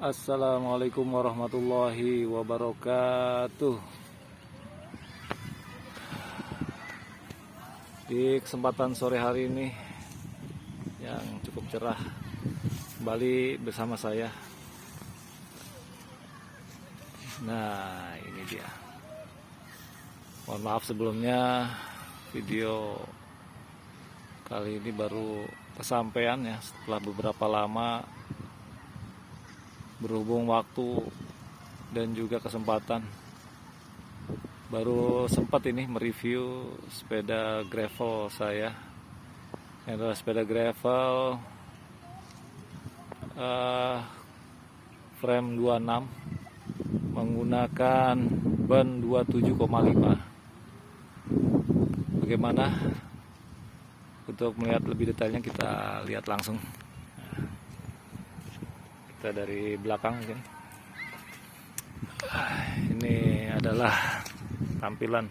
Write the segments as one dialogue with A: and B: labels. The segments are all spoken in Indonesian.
A: Assalamualaikum warahmatullahi wabarakatuh. Di kesempatan sore hari ini yang cukup cerah, kembali bersama saya. Nah, ini dia. Mohon maaf sebelumnya, video kali ini baru kesampaian ya setelah beberapa lama, berhubung waktu dan juga kesempatan. Baru sempat ini mereview sepeda gravel saya. Ini adalah sepeda gravel frame 26 menggunakan ban 27,5. Bagaimana? Untuk melihat lebih detailnya kita lihat langsung. Kita dari belakang mungkin. Ini adalah tampilan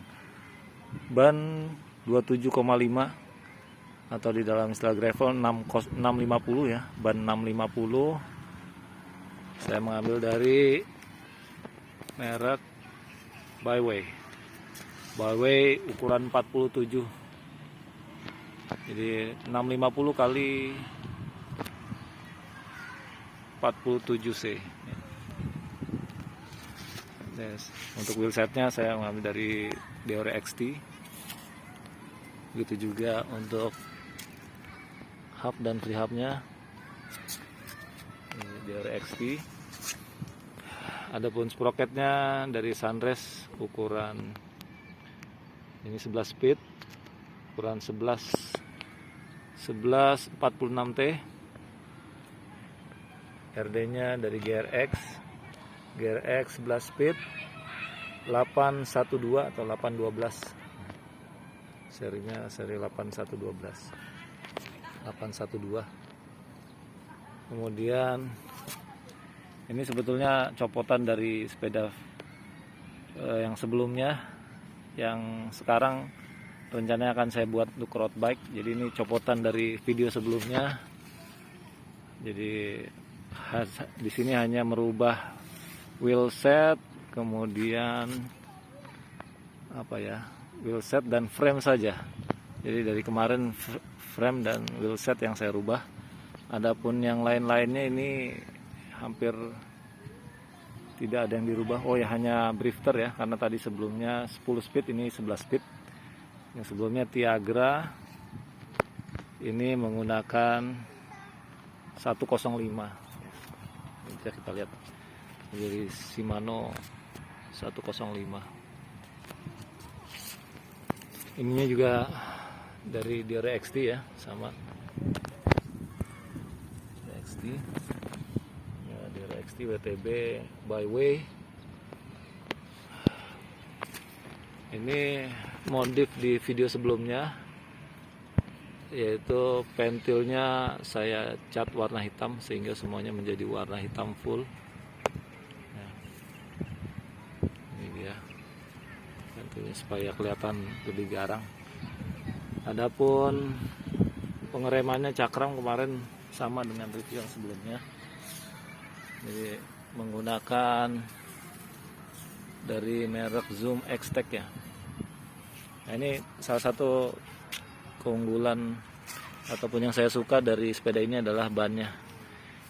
A: ban 27,5 atau di dalam istilah gravel 650 ya, ban 650. Saya mengambil dari merek Byway ukuran 47. Jadi 650 kali 47C. Yes. Untuk wheelsetnya saya mengambil dari Deore XT. Begitu juga untuk hub dan free hubnya Deore XT. Adapun sprocketnya dari Sunrace ukuran ini 11 speed, ukuran 1146T. RD-nya dari GRX 11 speed 812 atau 812. Serinya seri 812. Kemudian ini sebetulnya copotan dari sepeda yang sebelumnya, yang sekarang rencananya akan saya buat untuk road bike. Jadi ini copotan dari video sebelumnya. Jadi di sini hanya merubah wheelset, kemudian wheelset dan frame saja. Jadi dari kemarin frame dan wheelset yang saya rubah. Adapun yang lain-lainnya ini hampir tidak ada yang dirubah. Oh ya, hanya drifter ya, karena tadi sebelumnya 10 speed, ini 11 speed. Yang sebelumnya Tiagra ini menggunakan 105. Bisa kita lihat dari Shimano 105. Ininya juga dari Deore XT ya, sama XT ya, Deore XT WTB Byway. Ini modif di video sebelumnya, yaitu pentilnya saya cat warna hitam sehingga semuanya menjadi warna hitam full. Nah, ini dia pentilnya supaya kelihatan lebih garang. Adapun pengeremannya cakram kemarin sama dengan review yang sebelumnya. Jadi menggunakan dari merek Zoom X-Tech ya. Nah, ini salah satu keunggulan ataupun yang saya suka dari sepeda ini adalah bannya.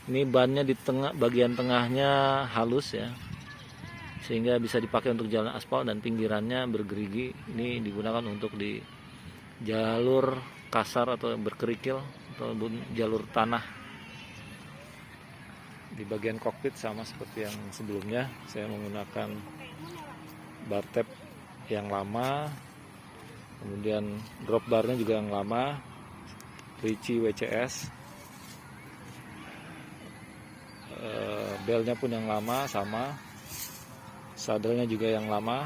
A: Ini bannya di bagian tengahnya halus ya, sehingga bisa dipakai untuk jalan aspal, dan pinggirannya bergerigi. Ini digunakan untuk di jalur kasar atau berkerikil ataupun jalur tanah. Di bagian kokpit sama seperti yang sebelumnya, saya menggunakan bar tab yang lama. Kemudian drop barnya juga yang lama, Ricci WCS. Belnya pun yang lama sama, sadelnya juga yang lama,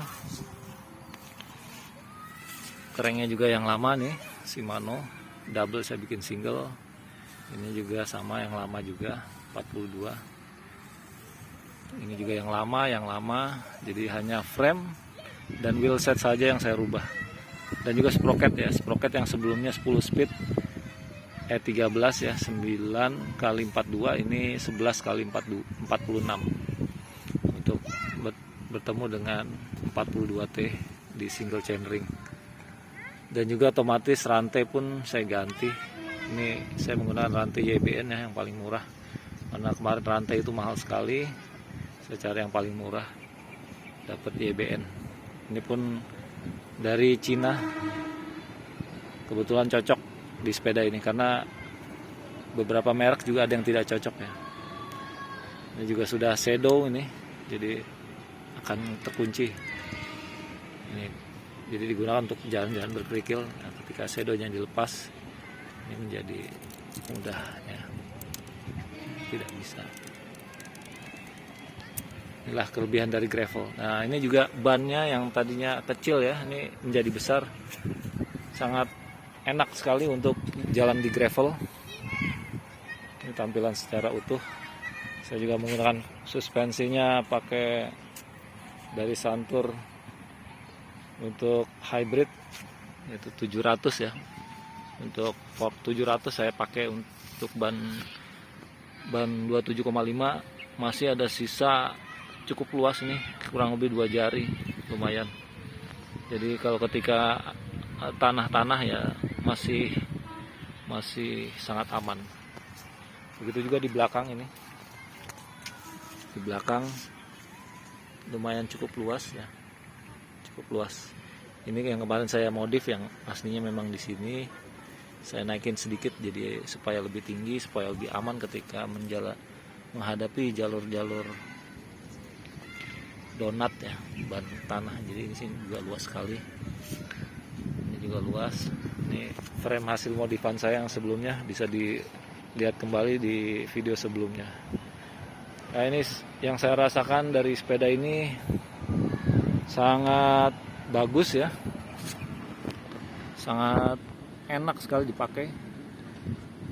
A: kerengnya juga yang lama nih, Shimano double saya bikin single. Ini juga sama, yang lama juga 42. Ini juga yang lama. Jadi hanya frame dan wheelset saja yang saya rubah. Dan juga sprocket ya, sprocket yang sebelumnya 10 speed E13 ya, 9 kali 42, ini 11 kali 46 untuk bertemu dengan 42T di single chainring. Dan juga otomatis rantai pun saya ganti. Ini saya menggunakan rantai YBN ya, yang paling murah, karena kemarin rantai itu mahal sekali. Saya cari yang paling murah, dapat YBN. Ini pun dari Cina, kebetulan cocok di sepeda ini, karena beberapa merek juga ada yang tidak cocok ya. Ini juga sudah shadow ini, jadi akan terkunci ini, jadi digunakan untuk jalan-jalan berkerikil. Nah, ketika shadownya dilepas, ini menjadi mudah ya, tidak bisa. Inilah kelebihan dari gravel. Nah, ini juga bannya yang tadinya kecil ya, ini menjadi besar, sangat enak sekali untuk jalan di gravel. Ini tampilan secara utuh. Saya juga menggunakan suspensinya pakai dari Santur untuk hybrid, yaitu 700 ya. Untuk fork 700 saya pakai untuk ban 27,5. Masih ada sisa cukup luas nih, kurang lebih 2 jari, lumayan. Jadi kalau ketika tanah-tanah ya masih sangat aman. Begitu juga di belakang ini. Di belakang lumayan cukup luas ya. Cukup luas. Ini yang kemarin saya modif, yang aslinya memang di sini. Saya naikin sedikit jadi supaya lebih tinggi, supaya lebih aman ketika menghadapi jalur-jalur donat ya, ban tanah. Jadi ini sini juga luas sekali. Ini juga luas. Ini frame hasil modifan saya yang sebelumnya, bisa dilihat kembali di video sebelumnya. Nah, ini yang saya rasakan dari sepeda ini sangat bagus ya, sangat enak sekali dipakai.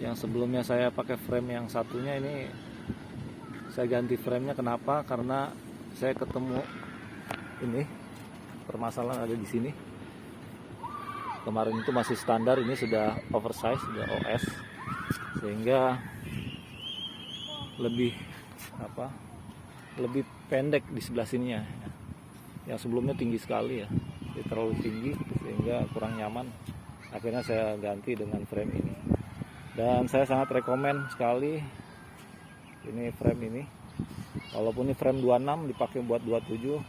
A: Yang sebelumnya saya pakai frame yang satunya, ini saya ganti framenya. Kenapa? Karena saya ketemu ini permasalahan ada di sini. Kemarin itu masih standar, ini sudah oversize, sudah OS, sehingga lebih pendek di sebelah sininya. Yang sebelumnya tinggi sekali ya, terlalu tinggi sehingga kurang nyaman. Akhirnya saya ganti dengan frame ini, dan saya sangat rekomen sekali ini frame ini. Walaupun ini frame 26 dipakai buat 27,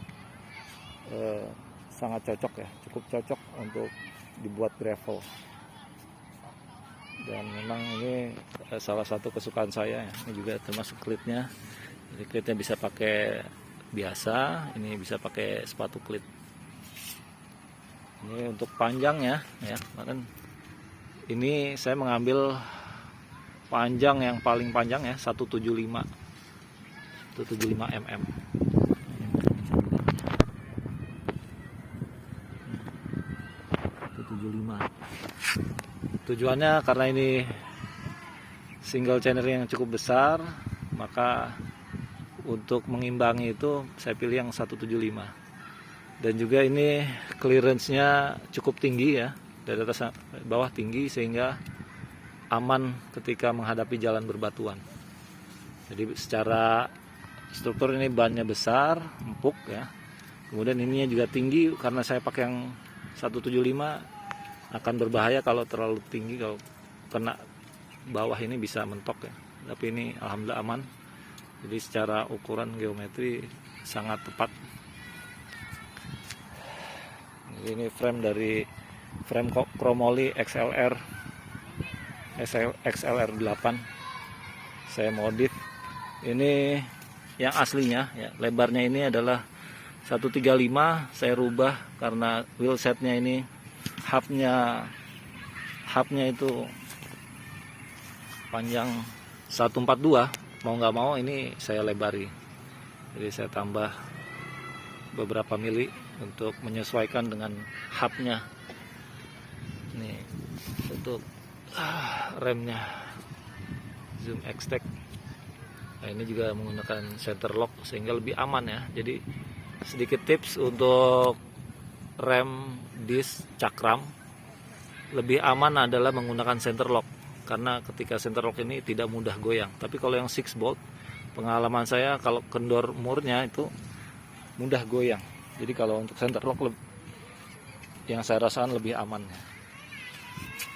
A: sangat cocok ya, cukup cocok untuk dibuat gravel. Dan memang ini salah satu kesukaan saya ya. Ini juga termasuk klitnya. Jadi klitnya bisa pakai biasa, ini bisa pakai sepatu klit. Ini untuk panjangnya ya, kemarin ini saya mengambil panjang yang paling panjang ya, 175 mm. Tujuannya karena ini single chainring yang cukup besar, maka untuk mengimbangi itu saya pilih yang 175. Dan juga ini clearance-nya cukup tinggi ya, dari atas bawah tinggi, sehingga aman ketika menghadapi jalan berbatuan. Jadi secara struktur ini bannya besar, empuk ya. Kemudian ininya juga tinggi, karena saya pakai yang 175 akan berbahaya kalau terlalu tinggi, kalau kena bawah ini bisa mentok ya. Tapi ini alhamdulillah aman. Jadi secara ukuran geometri sangat tepat. Ini frame dari frame Chromoly XLR 8, saya modif. Ini yang aslinya ya, lebarnya ini adalah 135, saya rubah karena wheelsetnya ini hubnya itu panjang 142, mau nggak mau ini saya lebari. Jadi saya tambah beberapa mili untuk menyesuaikan dengan hubnya. Ini untuk remnya Zoom X-Tech. Nah, ini juga menggunakan center lock sehingga lebih aman ya. Jadi sedikit tips untuk rem disc cakram, lebih aman adalah menggunakan center lock. karena ketika center lock ini tidak mudah goyang. Tapi kalau yang 6 bolt, pengalaman saya kalau kendor murnya itu mudah goyang. Jadi kalau untuk center lock yang saya rasakan lebih aman.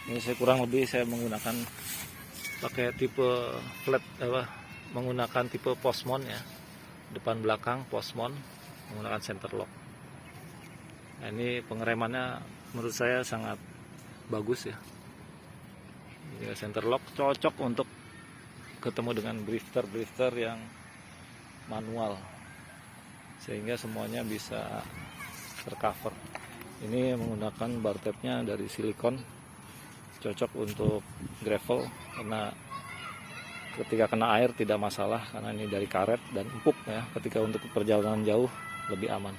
A: Ini saya kurang lebih saya menggunakan pakai tipe flat menggunakan tipe postmon ya, depan belakang postmon menggunakan center lock. Nah, ini pengeremannya menurut saya sangat bagus ya. Center lock cocok untuk ketemu dengan drifter yang manual, sehingga semuanya bisa tercover. Ini menggunakan bar tabnya dari silikon, cocok untuk gravel karena ketika kena air tidak masalah, karena ini dari karet dan empuk ya. Ketika untuk perjalanan jauh lebih aman.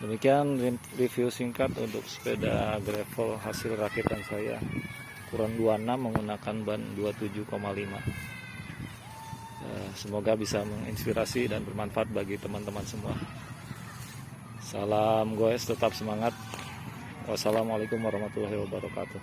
A: Demikian review singkat untuk sepeda gravel hasil rakitan saya, ukuran 26 menggunakan ban 27,5. Semoga bisa menginspirasi dan bermanfaat bagi teman-teman semua. Salam goes, tetap semangat. Wassalamualaikum warahmatullahi wabarakatuh.